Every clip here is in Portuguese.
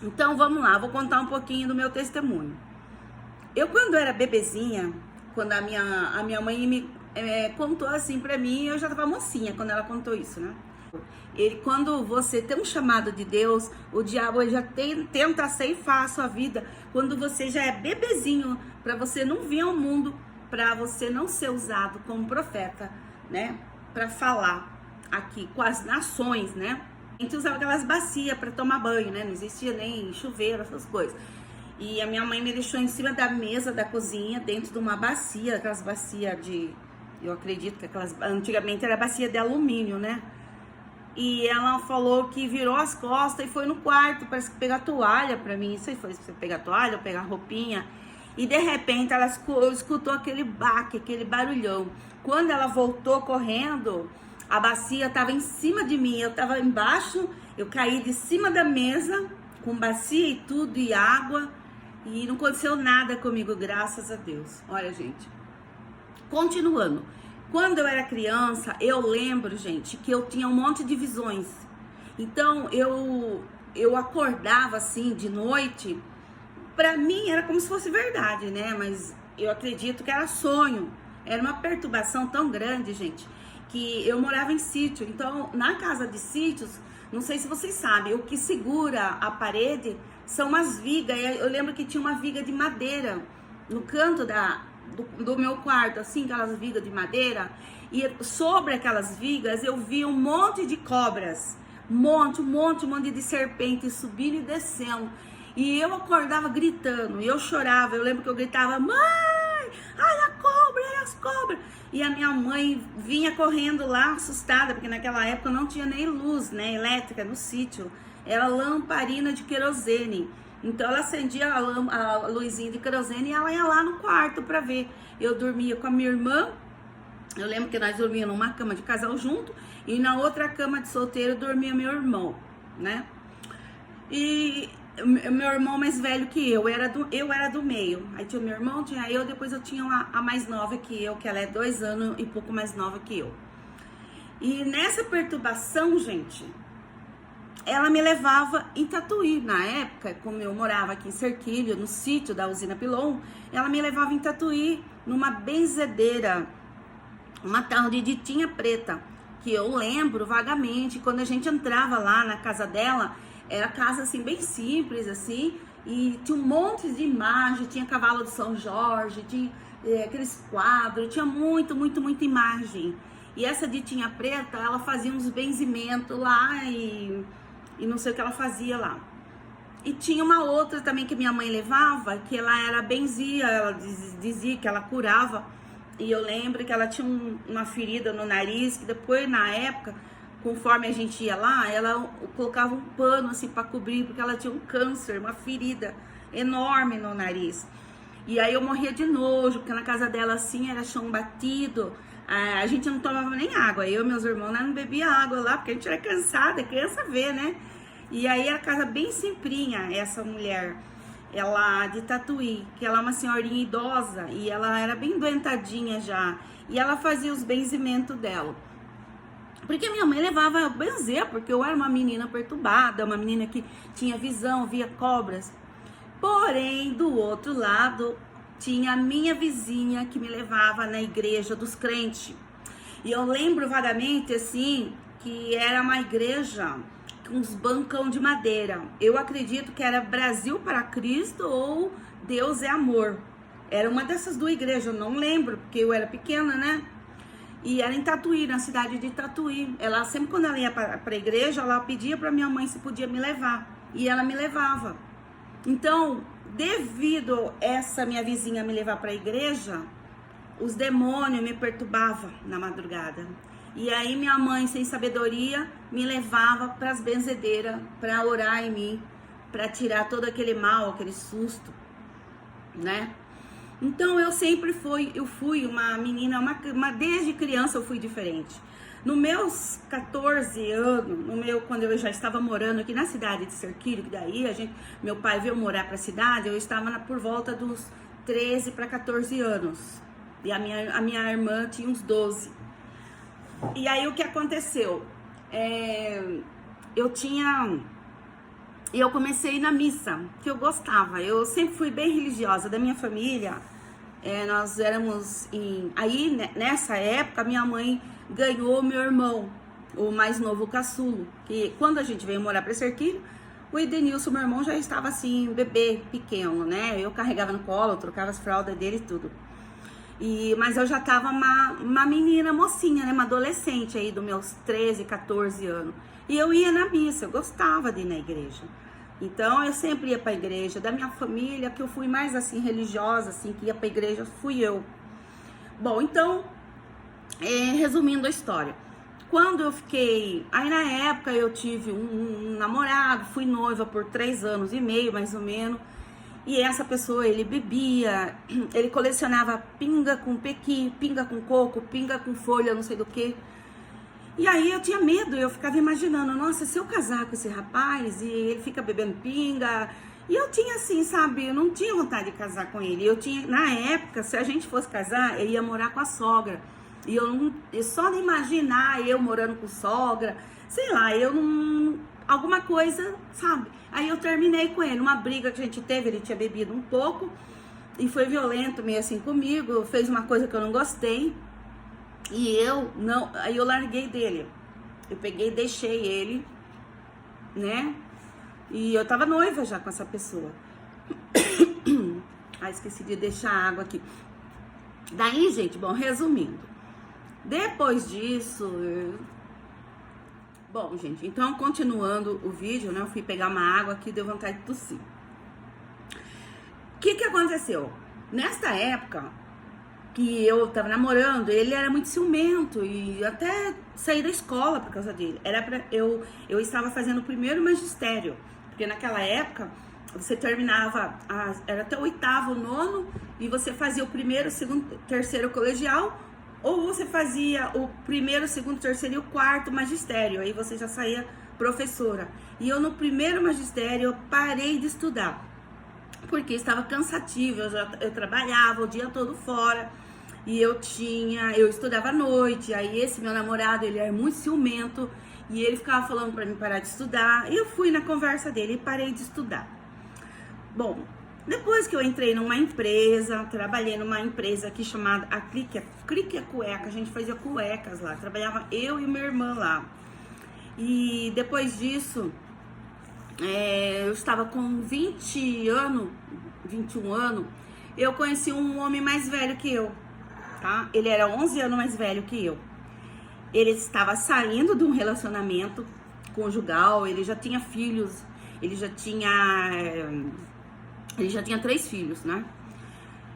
Então vamos lá, vou contar um pouquinho do meu testemunho. Eu, quando era bebezinha, quando a minha mãe me contou assim pra mim, eu já tava mocinha quando ela contou isso, né? Quando você tem um chamado de Deus, o diabo ele já tenta ceifar a sua vida quando você já é bebezinho, para você não vir ao mundo, para você não ser usado como profeta, né? Para falar aqui com as nações, né? A gente usava aquelas bacias para tomar banho, né? Não existia nem chuveiro, essas coisas. E a minha mãe me deixou em cima da mesa da cozinha, dentro de uma bacia, aquelas bacias de... Eu acredito que aquelas... Antigamente era bacia de alumínio, né? E ela falou que virou as costas e foi no quarto, parece que pegar toalha pra mim. Não sei se foi pegar toalha ou pegar roupinha. E de repente ela escutou aquele baque, aquele barulhão. Quando ela voltou correndo, a bacia tava em cima de mim. Eu tava embaixo, eu caí de cima da mesa, com bacia e tudo, e água. E não aconteceu nada comigo, graças a Deus. Olha, gente. Continuando. Quando eu era criança, eu lembro, gente, que eu tinha um monte de visões. Então, eu acordava assim de noite. Pra mim era como se fosse verdade, né? Mas eu acredito que era sonho. Era uma perturbação tão grande, gente, que eu morava em sítio. Então, na casa de sítios, não sei se vocês sabem, o que segura a parede são umas vigas. Eu lembro que tinha uma viga de madeira no canto do meu quarto, assim, aquelas vigas de madeira, e sobre aquelas vigas eu vi um monte de cobras, um monte de serpentes subindo e descendo, e eu acordava gritando, e eu chorava, eu lembro que eu gritava, mãe, ai as cobras, e a minha mãe vinha correndo lá, assustada, porque naquela época não tinha nem luz, né, elétrica no sítio, era lamparina de querosene. Então ela acendia a luzinha de querosene e ela ia lá no quarto pra ver. Eu dormia com a minha irmã. Eu lembro que nós dormíamos numa cama de casal junto e na outra cama de solteiro dormia meu irmão, né? E meu irmão mais velho que eu era do meio. Aí tinha o meu irmão, tinha eu, depois eu tinha a mais nova que eu, que ela é 2 anos e pouco mais nova que eu. E nessa perturbação, gente, ela me levava em Tatuí. Na época, como eu morava aqui em Serquilho, no sítio da usina Pilon, ela me levava em Tatuí, numa benzedeira, uma tal de Ditinha Preta, que eu lembro vagamente, quando a gente entrava lá na casa dela, era casa assim, bem simples, assim, e tinha um monte de imagem, tinha cavalo de São Jorge, tinha aqueles quadros, tinha muita imagem. E essa Ditinha Preta, ela fazia uns benzimentos lá e não sei o que ela fazia lá. E tinha uma outra também que minha mãe levava, que ela era benzia, ela dizia que ela curava. E eu lembro que ela tinha uma ferida no nariz, que depois, na época, conforme a gente ia lá, ela colocava um pano assim pra cobrir, porque ela tinha um câncer, uma ferida enorme no nariz. E aí eu morria de nojo, porque na casa dela assim era chão batido, a gente não tomava nem água. Eu e meus irmãos não bebia água lá, porque a gente era cansada, criança vê, né? E aí era casa bem simplinha, essa mulher, ela de Tatuí, que ela é uma senhorinha idosa, e ela era bem doentadinha já, e ela fazia os benzimentos dela. Porque minha mãe levava a benzer, porque eu era uma menina perturbada, uma menina que tinha visão, via cobras. Porém, do outro lado, tinha a minha vizinha que me levava na igreja dos crentes. E eu lembro vagamente, assim, que era uma igreja com uns bancão de madeira. Eu acredito que era Brasil para Cristo ou Deus é Amor. Era uma dessas duas igrejas, eu não lembro, porque eu era pequena, né? E era em Tatuí, na cidade de Tatuí. Ela, sempre quando ela ia para a igreja, ela pedia para minha mãe se podia me levar. E ela me levava. Então, devido essa minha vizinha me levar para a igreja, os demônios me perturbavam na madrugada. E aí minha mãe, sem sabedoria, me levava para as benzedeiras para orar em mim, para tirar todo aquele mal, aquele susto, né? Então eu fui uma menina, desde criança eu fui diferente. Nos meus 14 anos, quando eu já estava morando aqui na cidade de Serquilho, que daí meu pai veio morar para a cidade, eu estava por volta dos 13 para 14 anos. E a minha irmã tinha uns 12. E aí o que aconteceu? Eu tinha E eu comecei a ir na missa, que eu gostava. Eu sempre fui bem religiosa. Da minha família, nós éramos Aí, nessa época, minha mãe ganhou meu irmão, o mais novo, o caçulo. Que quando a gente veio morar para Cerquilho, o Edenilson, meu irmão, já estava assim, bebê pequeno, né? Eu carregava no colo, eu trocava as fraldas dele e tudo. Mas eu já tava uma menina mocinha, né? Uma adolescente aí, dos meus 13, 14 anos. E eu ia na missa, eu gostava de ir na igreja. Então, eu sempre ia pra igreja. Da minha família, que eu fui mais assim, religiosa, assim, que ia pra igreja, fui eu. Bom, então, resumindo a história. Quando eu fiquei... Aí, na época, eu tive um namorado, fui noiva por 3 anos e meio, mais ou menos. E essa pessoa, ele bebia, ele colecionava pinga com pequi, pinga com coco, pinga com folha, não sei do que. E aí eu tinha medo, eu ficava imaginando, nossa, se eu casar com esse rapaz e ele fica bebendo pinga... E eu tinha assim, sabe, eu não tinha vontade de casar com ele. Eu tinha, na época, se a gente fosse casar, eu ia morar com a sogra. E só de imaginar eu morando com sogra, sei lá, eu não... Alguma coisa, sabe? Aí eu terminei com ele, uma briga que a gente teve, ele tinha bebido um pouco e foi violento meio assim comigo, fez uma coisa que eu não gostei e aí eu larguei dele. Eu peguei e deixei ele, né? E eu tava noiva já com essa pessoa. Ah, esqueci de deixar a água aqui. Daí, gente, bom, resumindo. Depois disso... Bom, gente, então continuando o vídeo, né? Eu fui pegar uma água aqui, deu vontade de tossir. O que aconteceu? Nesta época que eu tava namorando, ele era muito ciumento e até saí da escola por causa dele. Eu estava fazendo o primeiro magistério, porque naquela época você terminava, era até o 8º, 9º, e você fazia o primeiro, segundo, terceiro colegial, ou você fazia o primeiro, segundo, terceiro e o 4º magistério, aí você já saía professora. E eu no primeiro magistério eu parei de estudar, porque estava cansativo, eu trabalhava o dia todo fora, e eu estudava à noite, aí esse meu namorado, ele era muito ciumento, e ele ficava falando para mim parar de estudar, e eu fui na conversa dele e parei de estudar. Bom, depois que eu entrei numa empresa, trabalhei numa empresa aqui chamada a Clique Cueca, a gente fazia cuecas lá, trabalhava eu e minha irmã lá. E depois disso, eu estava com 21 anos, eu conheci um homem mais velho que eu, tá? Ele era 11 anos mais velho que eu. Ele estava saindo de um relacionamento conjugal, ele já tinha filhos, ele já tinha 3 filhos, né?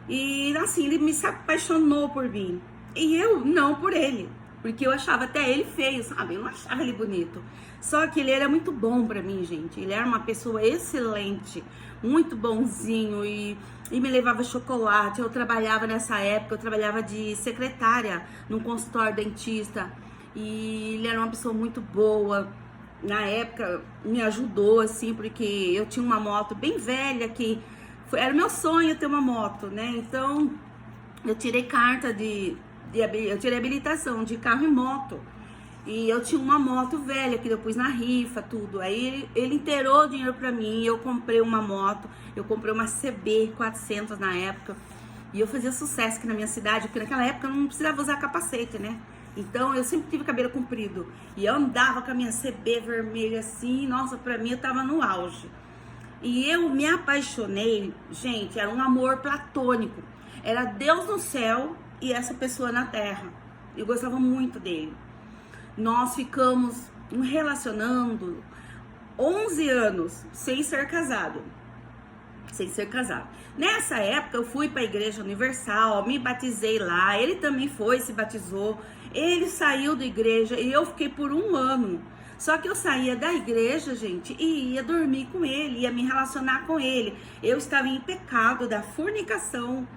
E assim, ele se apaixonou por mim. E eu não por ele. Porque eu achava até ele feio, sabe? Eu não achava ele bonito. Só que ele era muito bom pra mim, gente. Ele era uma pessoa excelente, muito bonzinho e me levava chocolate. Eu trabalhava nessa época, eu trabalhava de secretária num consultório dentista. E ele era uma pessoa muito boa. Na época, me ajudou, assim, porque eu tinha uma moto bem velha que... Era meu sonho ter uma moto, né? Então, eu tirei carta eu tirei habilitação de carro e moto. E eu tinha uma moto velha que eu pus na rifa, tudo. Aí ele inteirou o dinheiro pra mim, eu comprei uma moto, eu comprei uma CB 400 na época. E eu fazia sucesso aqui na minha cidade, porque naquela época eu não precisava usar capacete, né? Então eu sempre tive cabelo comprido. E eu andava com a minha CB vermelha assim, nossa, pra mim eu tava no auge. E eu me apaixonei, gente, era um amor platônico. Era Deus no céu e essa pessoa na terra. Eu gostava muito dele. Nós ficamos relacionando 11 anos sem ser casado. Nessa época eu fui para a Igreja Universal, me batizei lá, ele também foi, se batizou. Ele saiu da igreja e eu fiquei por 1 ano. Só que eu saía da igreja, gente, e ia dormir com ele, ia me relacionar com ele. Eu estava em pecado da fornicação,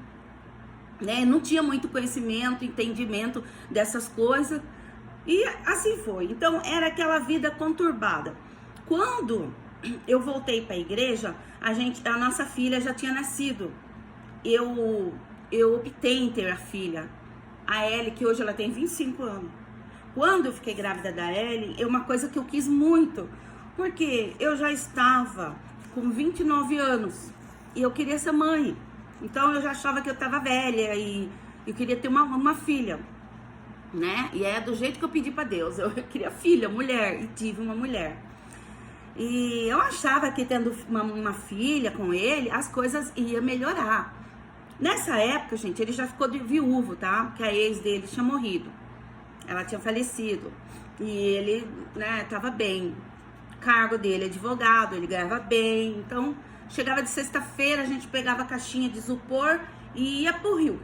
né? Não tinha muito conhecimento, entendimento dessas coisas. E assim foi. Então, era aquela vida conturbada. Quando eu voltei para a igreja, a nossa filha já tinha nascido. Eu optei em ter a filha, a Ellie, que hoje ela tem 25 anos. Quando eu fiquei grávida da Ellie, é uma coisa que eu quis muito, Porque eu já estava com 29 anos e eu queria ser mãe. Então eu já achava que eu estava velha e eu queria ter uma filha, né? E é do jeito que eu pedi para Deus. Eu queria filha, mulher, e tive uma mulher. E eu achava que tendo uma filha com ele, as coisas iam melhorar. Nessa época, gente, ele já ficou de viúvo, tá? Que a ex dele tinha morrido. Ela tinha falecido. E ele, né, tava bem. O cargo dele é advogado, ele ganhava bem. Então, chegava de sexta-feira, a gente pegava a caixinha de isopor e ia pro rio.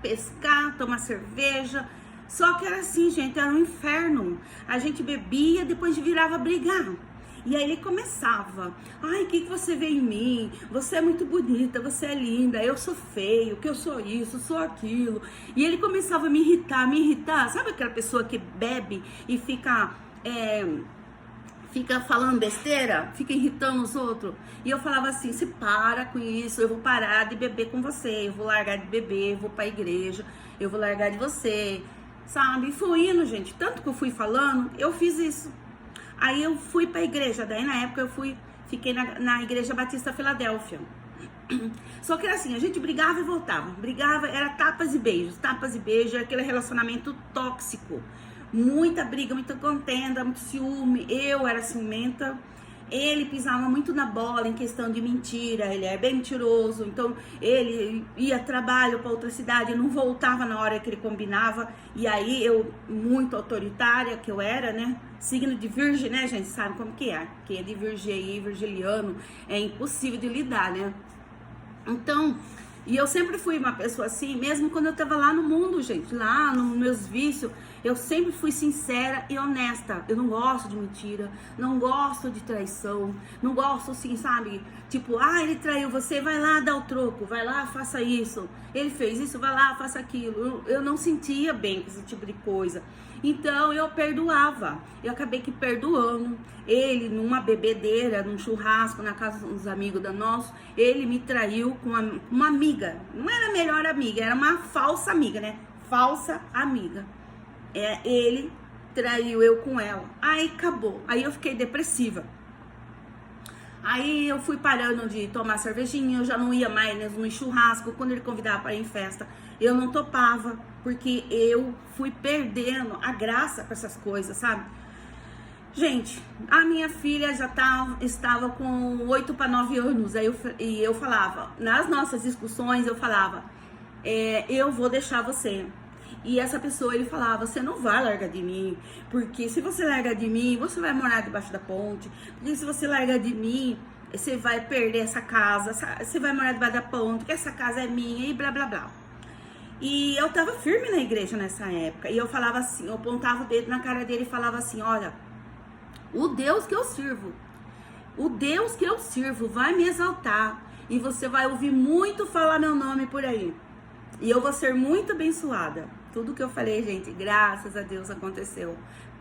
Pescar, tomar cerveja. Só que era assim, gente, era um inferno. A gente bebia, depois virava brigar. E aí ele começava, ai, o que você vê em mim? Você é muito bonita, você é linda, eu sou feio, que eu sou isso, sou aquilo. E ele começava a me irritar. Sabe aquela pessoa que bebe e fica falando besteira, fica irritando os outros? E eu falava assim, se para com isso, eu vou parar de beber com você, eu vou largar de beber, eu vou pra igreja, eu vou largar de você, sabe? E fui indo, gente, tanto que eu fui falando, eu fiz isso. Aí eu fui pra igreja, daí na época fiquei na Igreja Batista Filadélfia. Só que era assim, a gente brigava e voltava. Brigava, era tapas e beijos, aquele relacionamento tóxico. Muita briga, muita contenda, muito ciúme. Eu era ciumenta. Ele pisava muito na bola em questão de mentira, ele é bem mentiroso, então ele ia trabalho para outra cidade, não voltava na hora que ele combinava, e aí eu, muito autoritária que eu era, né, signo de virgem, né, gente, sabe como que é? Quem é de virgem aí, virgiliano, é impossível de lidar, né? Então, e eu sempre fui uma pessoa assim, mesmo quando eu tava lá no mundo, gente, lá nos meus vícios, eu sempre fui sincera e honesta. Eu não gosto de mentira, não gosto de traição, não gosto assim, sabe? Tipo, ele traiu você, vai lá dar o troco, vai lá, faça isso. Ele fez isso, vai lá, faça aquilo. Eu não sentia bem com esse tipo de coisa. Então eu perdoava. Eu acabei que perdoando. Ele, numa bebedeira, num churrasco, na casa dos amigos da nossa, ele me traiu com uma amiga. Não era a melhor amiga, era uma falsa amiga, né? Falsa amiga. Ele traiu eu com ela. Aí acabou. Aí eu fiquei depressiva. Aí eu fui parando de tomar cervejinha, eu já não ia mais no churrasco. Quando ele convidava para ir em festa, eu não topava, porque eu fui perdendo a graça com essas coisas, sabe? Gente, a minha filha já estava com 8 para 9 anos. Aí eu falava, nas nossas discussões, eu falava, eu vou deixar você. E essa pessoa, ele falava, você não vai largar de mim, porque se você largar de mim, você vai morar debaixo da ponte, porque se você largar de mim, você vai perder essa casa, você vai morar debaixo da ponte, porque essa casa é minha e blá blá blá. E eu tava firme na igreja nessa época, e eu falava assim, eu apontava o dedo na cara dele e falava assim, olha, o Deus que eu sirvo vai me exaltar, e você vai ouvir muito falar meu nome por aí, e eu vou ser muito abençoada. Tudo que eu falei, gente, graças a Deus aconteceu.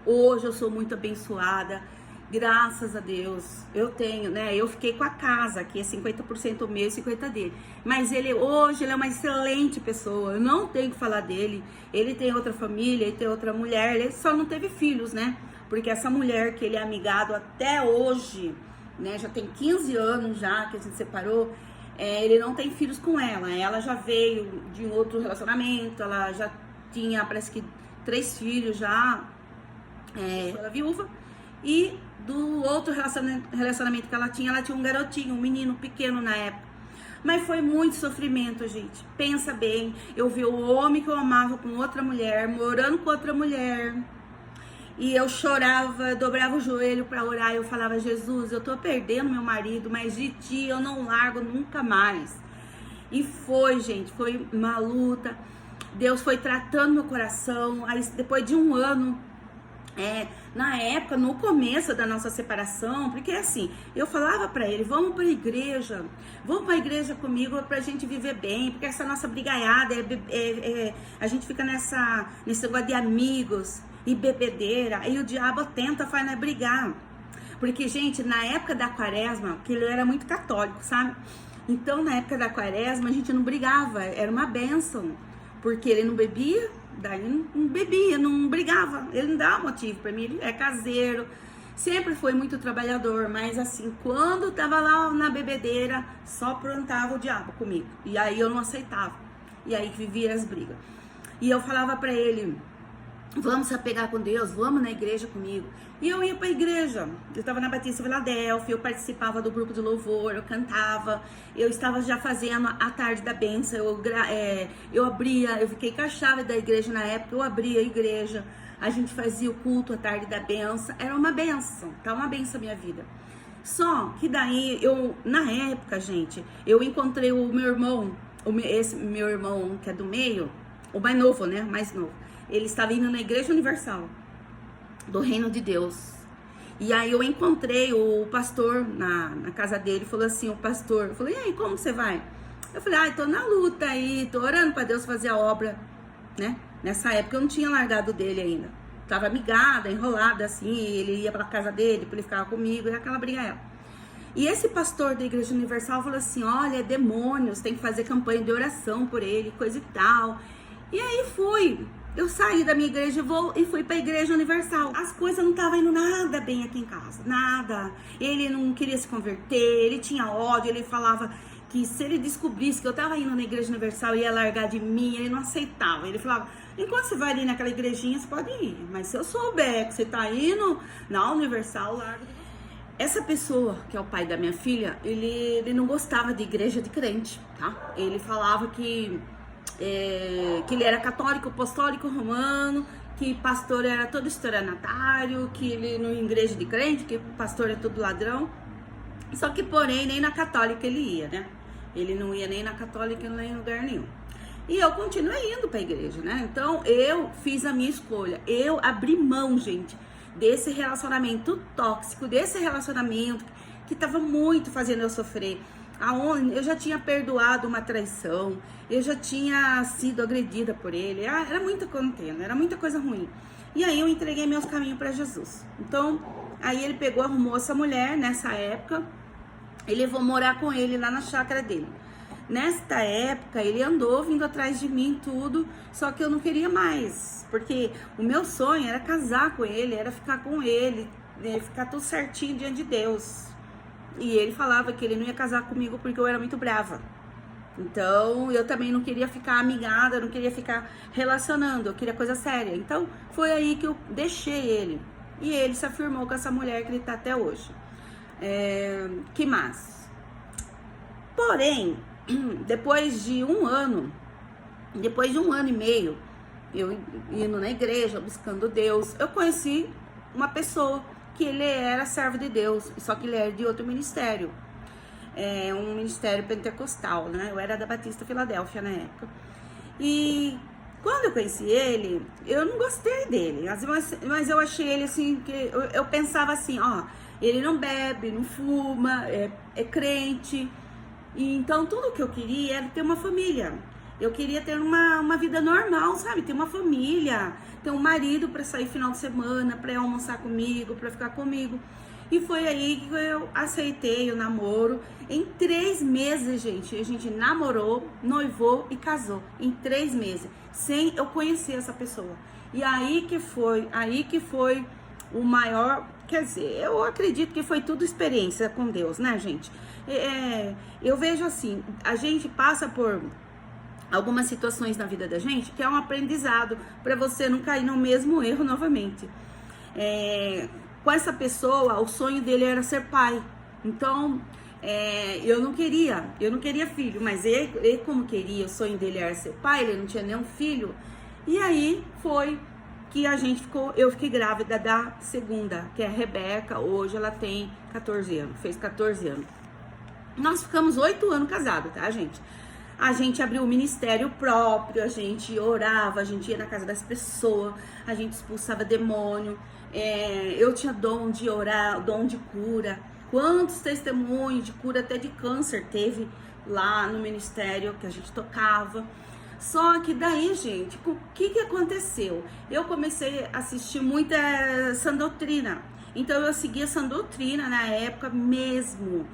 Hoje eu sou muito abençoada, graças a Deus. Eu tenho, né? Eu fiquei com a casa, que é 50% meu e 50% dele. Mas hoje ele é uma excelente pessoa. Eu não tenho que falar dele. Ele tem outra família, ele tem outra mulher. Ele só não teve filhos, né? Porque essa mulher que ele é amigado até hoje, né? Já tem 15 anos já que a gente separou. Ele não tem filhos com ela. Ela já veio de um outro relacionamento. Ela já tinha, parece que 3 filhos já, ela viúva, e do outro relacionamento que ela tinha um garotinho, um menino pequeno na época. Mas foi muito sofrimento, gente. Pensa bem, eu vi o homem que eu amava com outra mulher, morando com outra mulher, e eu chorava, eu dobrava o joelho para orar, eu falava, Jesus, eu tô perdendo meu marido, mas de ti eu não largo nunca mais. E foi, gente, foi uma luta. Deus foi tratando meu coração. Aí depois de um ano, na época, no começo da nossa separação, porque assim, eu falava pra ele, vamos pra igreja comigo pra gente viver bem, porque essa nossa brigaiada, a gente fica nesse negócio de amigos e bebedeira, aí o diabo tenta, faz nós brigar. Porque, gente, na época da quaresma, porque ele era muito católico, sabe? Então, na época da quaresma, a gente não brigava, era uma bênção. Porque ele não bebia, daí não bebia, não brigava. Ele não dava motivo pra mim, ele é caseiro. Sempre foi muito trabalhador, mas assim, quando tava lá na bebedeira, só plantava o diabo comigo. E aí eu não aceitava. E aí que vivia as brigas. E eu falava pra ele, vamos se apegar com Deus, vamos na igreja comigo. E eu ia pra igreja, eu estava na Batista Filadélfia, eu participava do grupo de louvor, eu cantava, eu estava já fazendo a tarde da bênção, eu abria, eu fiquei com a chave da igreja na época, eu abria a igreja, a gente fazia o culto, a tarde da bênção, era uma bênção, tá uma bênção a minha vida. Só que daí, na época, gente, eu encontrei o meu irmão, esse meu irmão que é do meio, o mais novo, né, mais novo. Ele estava indo na Igreja Universal do Reino de Deus. E aí eu encontrei o pastor na casa dele, falou assim, o pastor, eu falei, e aí, como você vai? Eu falei, tô na luta aí, tô orando para Deus fazer a obra, né? Nessa época eu não tinha largado dele ainda. Tava amigada, enrolada assim, ele ia pra casa dele, ele ficava comigo, e aquela briga. E esse pastor da Igreja Universal falou assim, olha, é demônios, tem que fazer campanha de oração por ele, coisa e tal. E aí eu saí da minha igreja e fui pra Igreja Universal. As coisas não estavam indo nada bem aqui em casa, nada. Ele não queria se converter, ele tinha ódio, ele falava que se ele descobrisse que eu tava indo na Igreja Universal, ia largar de mim, ele não aceitava. Ele falava, enquanto você vai ali naquela igrejinha, você pode ir, mas se eu souber que você tá indo na Universal, larga. Essa pessoa, que é o pai da minha filha, ele não gostava de igreja de crente, tá? Ele falava que ele era católico, apostólico, romano, que pastor era todo estelionatário, que ele não ia igreja de crente, que pastor é todo ladrão. Só que, porém, nem na católica ele ia, né? Ele não ia nem na católica, nem em lugar nenhum. E eu continuei indo pra igreja, né? Então, eu fiz a minha escolha. Eu abri mão, gente, desse relacionamento tóxico, desse relacionamento que tava muito fazendo eu sofrer. Aonde eu já tinha perdoado uma traição, eu já tinha sido agredida por ele, era muita contenda, era muita coisa ruim. E aí eu entreguei meus caminhos para Jesus. Então, aí ele pegou, arrumou essa mulher nessa época, e levou morar com ele lá na chácara dele. Nesta época, ele andou vindo atrás de mim tudo, só que eu não queria mais, porque o meu sonho era casar com ele, era ficar com ele, ficar tudo certinho diante de Deus. E ele falava que ele não ia casar comigo porque eu era muito brava. Então, eu também não queria ficar amigada, não queria ficar relacionando, eu queria coisa séria. Então, foi aí que eu deixei ele. E ele se afirmou com essa mulher que ele tá até hoje. Que mais? Porém, depois de um ano e meio, eu indo na igreja, buscando Deus, eu conheci uma pessoa que ele era servo de Deus, só que ele era de outro ministério, um ministério pentecostal, né? Eu era da Batista Filadélfia na época. E quando eu conheci ele, eu não gostei dele, mas eu achei ele assim, que eu pensava assim, ó, ele não bebe, não fuma, é crente, e então tudo que eu queria era ter uma família. Eu queria ter uma vida normal, sabe? Ter uma família, ter um marido para sair final de semana, para almoçar comigo, para ficar comigo. E foi aí que eu aceitei o namoro. Em 3 meses, gente, a gente namorou, noivou e casou. Em 3 meses, sem eu conhecer essa pessoa. E aí que foi o maior, quer dizer, eu acredito que foi tudo experiência com Deus, né, gente? Eu vejo assim, a gente passa por algumas situações na vida da gente que é um aprendizado para você não cair no mesmo erro novamente. Com essa pessoa, o sonho dele era ser pai. Então, eu não queria filho, mas ele como queria, o sonho dele era ser pai, ele não tinha nenhum filho. E aí foi que eu fiquei grávida da segunda, que é a Rebeca. Hoje ela tem 14 anos, fez 14 anos. Nós ficamos 8 anos casados, tá, gente? A gente abriu um ministério próprio, a gente orava, a gente ia na casa das pessoas, a gente expulsava demônio. Eu tinha dom de orar, dom de cura. Quantos testemunhos de cura até de câncer teve lá no ministério que a gente tocava. Só que daí, gente, o que aconteceu? Eu comecei a assistir muita sã doutrina. Então eu seguia sã doutrina na época mesmo.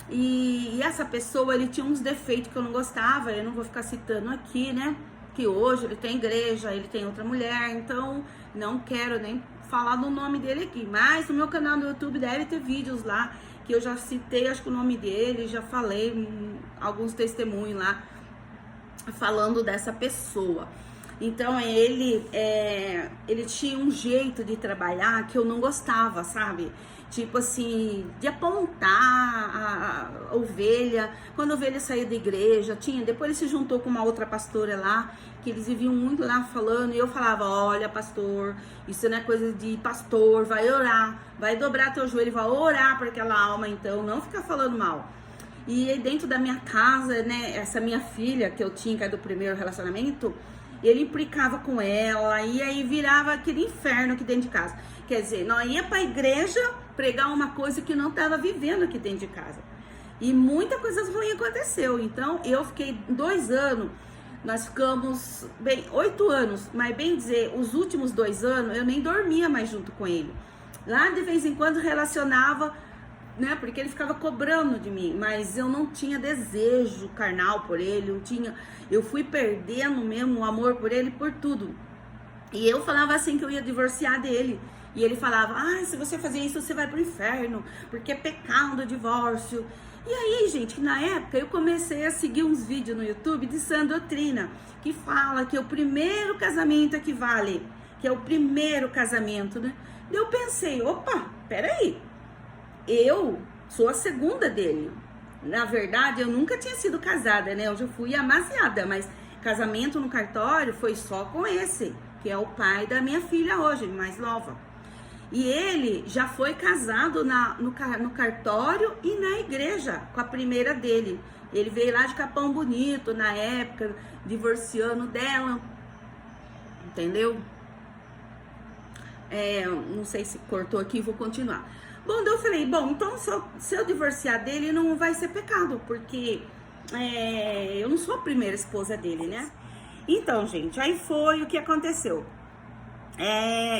E essa pessoa, ele tinha uns defeitos que eu não gostava, eu não vou ficar citando aqui, né? Que hoje ele tem igreja, ele tem outra mulher, então não quero nem falar do nome dele aqui, mas no meu canal do YouTube deve ter vídeos lá que eu já citei, acho que o nome dele, já falei alguns testemunhos lá falando dessa pessoa. Então ele tinha um jeito de trabalhar que eu não gostava, sabe? Tipo assim, de apontar a ovelha. Quando a ovelha saía da igreja, depois ele se juntou com uma outra pastora lá, que eles viviam muito lá falando, e eu falava, olha pastor, isso não é coisa de pastor, vai orar, vai dobrar teu joelho, vai orar para aquela alma, então, não ficar falando mal. E aí dentro da minha casa, né, essa minha filha que eu tinha, que era do primeiro relacionamento, ele implicava com ela, e aí virava aquele inferno aqui dentro de casa. Quer dizer, nós ia pra igreja pregar uma coisa que não estava vivendo aqui dentro de casa. E muita coisa ruim aconteceu. Então, eu fiquei 2 anos, nós ficamos, 8 anos, mas bem dizer, os últimos 2 anos, eu nem dormia mais junto com ele. Lá, de vez em quando, relacionava, né, porque ele ficava cobrando de mim, mas eu não tinha desejo carnal por ele, eu fui perdendo mesmo o amor por ele, por tudo. E eu falava assim que eu ia divorciar dele. E ele falava, se você fazer isso, você vai pro inferno, porque é pecado o divórcio. E aí, gente, na época eu comecei a seguir uns vídeos no YouTube de sã doutrina, que fala que o primeiro casamento é que vale, que é o primeiro casamento, né? E eu pensei, opa, peraí, eu sou a segunda dele. Na verdade, eu nunca tinha sido casada, né? Eu já fui amaziada, mas casamento no cartório foi só com esse, que é o pai da minha filha hoje, mais nova. E ele já foi casado no cartório e na igreja com a primeira dele. Ele veio lá de Capão Bonito na época, divorciando dela, entendeu? Não sei se cortou aqui, vou continuar. Bom, daí eu falei, então se eu divorciar dele não vai ser pecado, porque eu não sou a primeira esposa dele, né? Então, gente, aí foi o que aconteceu.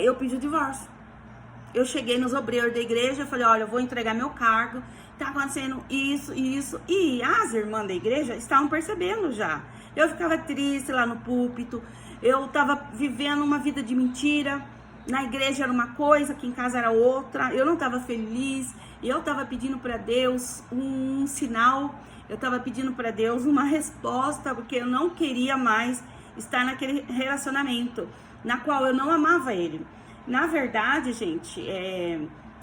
Eu pedi o divórcio. Eu cheguei nos obreiros da igreja e falei, olha, eu vou entregar meu cargo, tá acontecendo isso e isso. E as irmãs da igreja estavam percebendo já. Eu ficava triste lá no púlpito, eu tava vivendo uma vida de mentira. Na igreja era uma coisa, aqui em casa era outra. Eu não estava feliz. Eu estava pedindo para Deus um sinal. Eu estava pedindo para Deus uma resposta, porque eu não queria mais estar naquele relacionamento, na qual eu não amava ele. Na verdade, gente,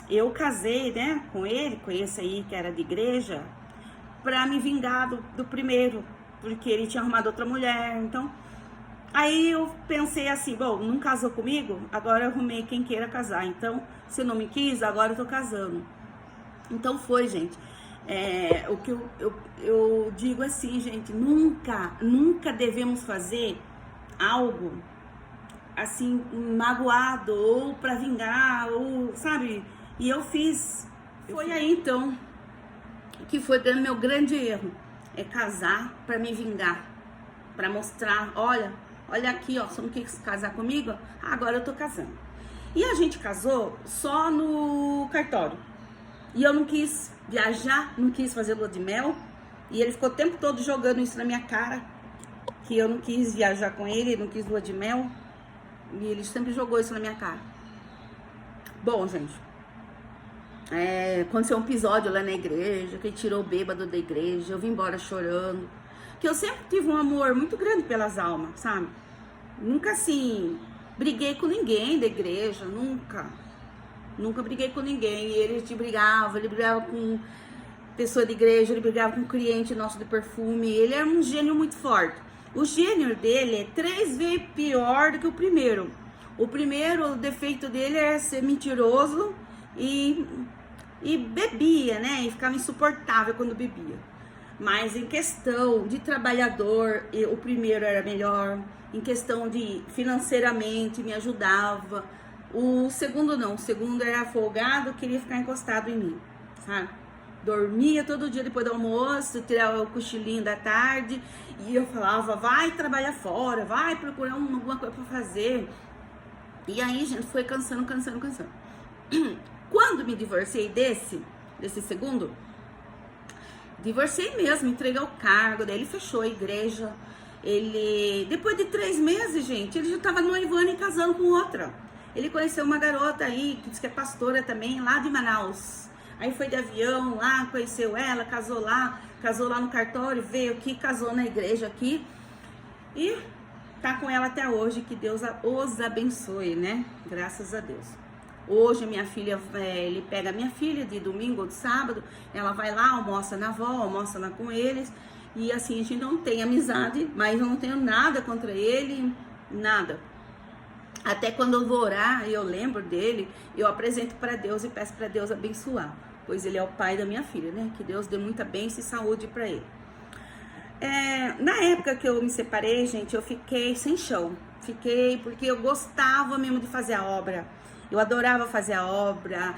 eu casei, né, com ele, com esse aí que era de igreja, para me vingar do primeiro, porque ele tinha arrumado outra mulher. Então, aí eu pensei assim, não casou comigo, agora eu arrumei quem queira casar. Então, se não me quis, agora eu tô casando. Então foi, gente. O que eu digo assim, gente, nunca devemos fazer algo assim, magoado, ou pra vingar, ou, sabe? E eu fiz. Foi aí, então, que foi meu grande erro. Casar pra me vingar. Pra mostrar, olha aqui, ó, você não quis casar comigo? Agora eu tô casando. E a gente casou só no cartório. E eu não quis viajar, não quis fazer lua de mel. E ele ficou o tempo todo jogando isso na minha cara, que eu não quis viajar com ele, não quis lua de mel. E ele sempre jogou isso na minha cara. Bom, gente, aconteceu um episódio lá na igreja, que ele tirou o bêbado da igreja, eu vim embora chorando. Que eu sempre tive um amor muito grande pelas almas, sabe? Nunca assim, briguei com ninguém da igreja, nunca briguei com ninguém. E ele brigava com pessoa de igreja, ele brigava com cliente nosso de perfume. Ele era um gênio muito forte. O gênio dele é 3 vezes pior do que o primeiro. O primeiro, o defeito dele é ser mentiroso e bebia, né? E ficava insuportável quando bebia. Mas em questão de trabalhador, o primeiro era melhor. Em questão de financeiramente, me ajudava. O segundo não. O segundo era folgado, queria ficar encostado em mim, sabe? Dormia todo dia depois do almoço, tirava o cochilinho da tarde. E eu falava, vai trabalhar fora, vai procurar alguma coisa pra fazer. E aí, gente, foi cansando. Quando me divorciei desse segundo, divorciei mesmo, entreguei o cargo, daí ele fechou a igreja. Depois de 3 meses, gente, ele já tava noivando e casando com outra. Ele conheceu uma garota aí, que diz que é pastora também, lá de Manaus. Aí foi de avião lá, conheceu ela, casou lá no cartório, veio aqui, casou na igreja aqui. E tá com ela até hoje, que Deus os abençoe, né? Graças a Deus. Hoje a minha filha, ele pega a minha filha de domingo ou de sábado, ela vai lá, almoça na avó, almoça lá com eles. E assim, a gente não tem amizade, mas eu não tenho nada contra ele, nada. Até quando eu vou orar e eu lembro dele, eu apresento para Deus e peço para Deus abençoar, pois ele é o pai da minha filha, né? Que Deus dê muita bênção e saúde para ele. Na época que eu me separei, gente, eu fiquei sem chão. Fiquei porque eu gostava mesmo de fazer a obra. Eu adorava fazer a obra.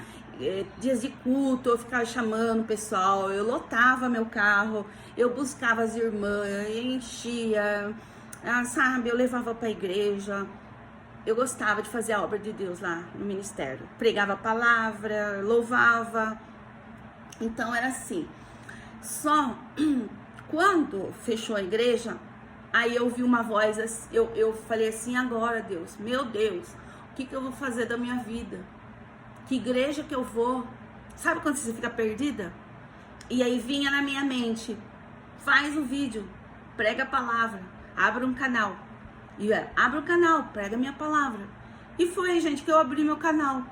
Dias de culto, eu ficava chamando o pessoal, eu lotava meu carro, eu buscava as irmãs, eu enchia, sabe, eu levava para a igreja. Eu gostava de fazer a obra de Deus lá no ministério. Pregava a palavra, louvava. Então era assim. Só quando fechou a igreja, aí eu ouvi uma voz, eu falei assim, agora Deus, meu Deus, o que eu vou fazer da minha vida? Que igreja que eu vou? Sabe quando você fica perdida? E aí vinha na minha mente, faz um vídeo, prega a palavra, abre um canal. E abre o canal, prega a minha palavra. E foi, gente, que eu abri meu canal.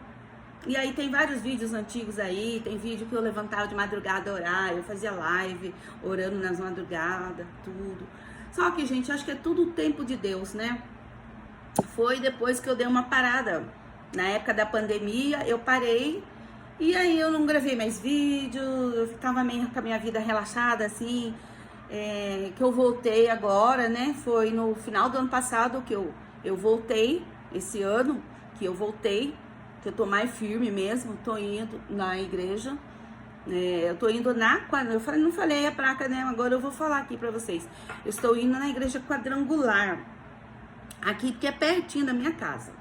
E aí tem vários vídeos antigos aí, tem vídeo que eu levantava de madrugada a orar, eu fazia live, orando nas madrugadas, tudo. Só que, gente, acho que é tudo o tempo de Deus, né? Foi depois que eu dei uma parada. Na época da pandemia, eu parei. E aí eu não gravei mais vídeos, eu ficava meio com a minha vida relaxada, assim. Que eu voltei agora, né? Foi no final do ano passado que eu voltei, esse ano que eu voltei, que eu tô mais firme mesmo, tô indo na igreja, eu tô indo eu não falei a placa, né? Agora eu vou falar aqui pra vocês. Eu estou indo na igreja quadrangular, aqui que é pertinho da minha casa.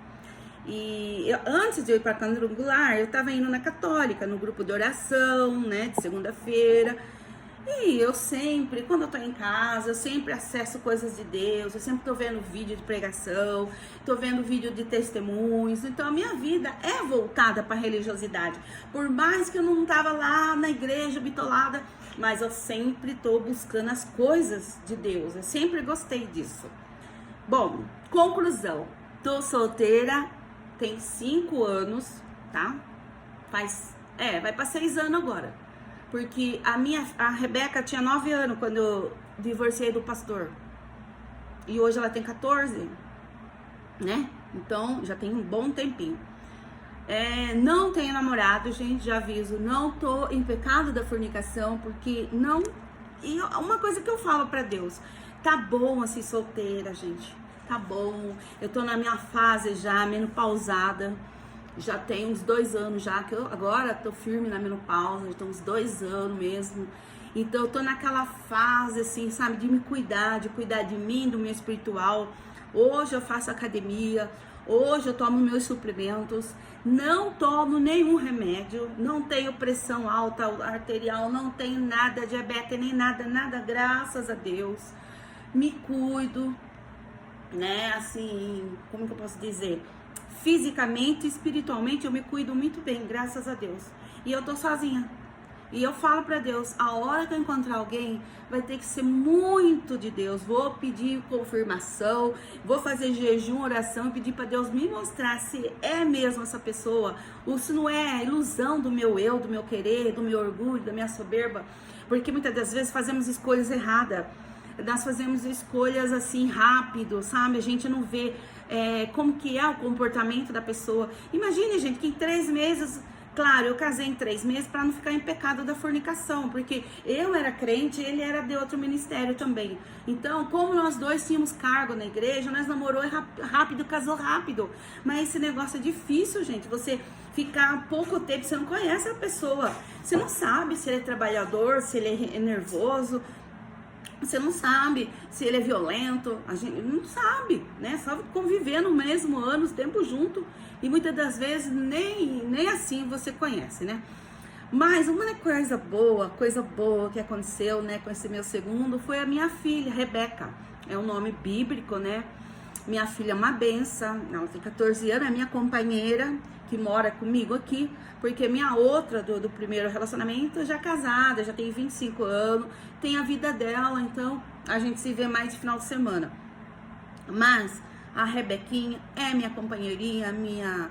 E antes de eu ir pra quadrangular, eu tava indo na católica, no grupo de oração, né? De segunda-feira. E eu sempre, quando eu tô em casa, eu sempre acesso coisas de Deus, eu sempre tô vendo vídeo de pregação, tô vendo vídeo de testemunhos, então a minha vida é voltada para religiosidade. Por mais que eu não tava lá na igreja bitolada, mas eu sempre tô buscando as coisas de Deus, eu sempre gostei disso. Bom, conclusão, tô solteira, tem 5 anos, tá? Vai para 6 anos agora. Porque a Rebeca tinha 9 anos quando eu divorciei do pastor. E hoje ela tem 14, né? Então, já tem um bom tempinho. Não tenho namorado, gente, já aviso. Não tô em pecado da fornicação, porque não... E uma coisa que eu falo pra Deus, tá bom assim, solteira, gente. Tá bom. Eu tô na minha fase já, menopausada. Já tem uns 2 anos já, que eu agora tô firme na menopausa, já tem uns 2 anos mesmo. Então eu tô naquela fase assim, sabe, de me cuidar, de cuidar de mim, do meu espiritual. Hoje eu faço academia, hoje eu tomo meus suplementos, não tomo nenhum remédio, não tenho pressão alta arterial, não tenho nada, diabetes, nem nada, graças a Deus. Me cuido, né, assim, como que eu posso dizer? Fisicamente e espiritualmente eu me cuido muito bem, graças a Deus. E eu tô sozinha. E eu falo pra Deus, a hora que eu encontrar alguém, vai ter que ser muito de Deus. Vou pedir confirmação, vou fazer jejum, oração e pedir pra Deus me mostrar se é mesmo essa pessoa, ou se não é a ilusão do meu eu, do meu querer, do meu orgulho, da minha soberba. Porque muitas das vezes fazemos escolhas erradas. Nós fazemos escolhas assim rápido, sabe? A gente não vê como que é o comportamento da pessoa. Imagine, gente, que em 3 meses, claro, eu casei em 3 meses para não ficar em pecado da fornicação, porque eu era crente, ele era de outro ministério também. Então, como nós dois tínhamos cargo na igreja, nós namorou rápido, casou rápido. Mas esse negócio é difícil, gente, você ficar pouco tempo, você não conhece a pessoa, você não sabe se ele é trabalhador, se ele é nervoso. Você não sabe se ele é violento, a gente não sabe, né? Só convivendo no mesmo ano, tempo junto, e muitas das vezes nem assim você conhece, né? Mas uma coisa boa que aconteceu, né, com esse meu segundo, foi a minha filha, Rebeca. É um nome bíblico, né? Minha filha é uma benção, ela tem 14 anos, é minha companheira que mora comigo aqui, porque minha outra do primeiro relacionamento já é casada, já tem 25 anos, tem a vida dela, então a gente se vê mais de final de semana. Mas a Rebequinha é minha companheirinha, minha...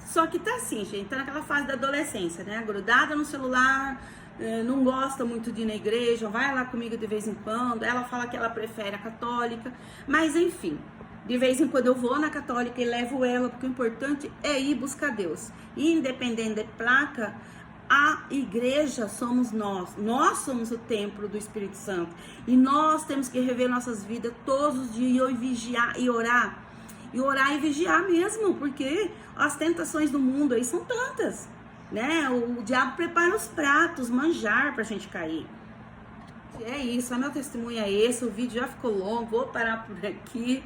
Só que tá assim, gente, tá naquela fase da adolescência, né? Grudada no celular, não gosta muito de ir na igreja, vai lá comigo de vez em quando. Ela fala que ela prefere a católica, mas enfim, de vez em quando eu vou na católica e levo ela, porque o importante é ir buscar Deus. E independente de placa, a igreja somos nós somos o templo do Espírito Santo. E nós temos que rever nossas vidas todos os dias e vigiar e orar. E orar e vigiar mesmo, porque as tentações do mundo aí são tantas, né? O diabo prepara os pratos, manjar pra gente cair. É isso, meu testemunho é esse, o vídeo já ficou longo, vou parar por aqui.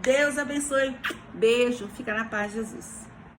Deus abençoe, beijo, fica na paz de Jesus.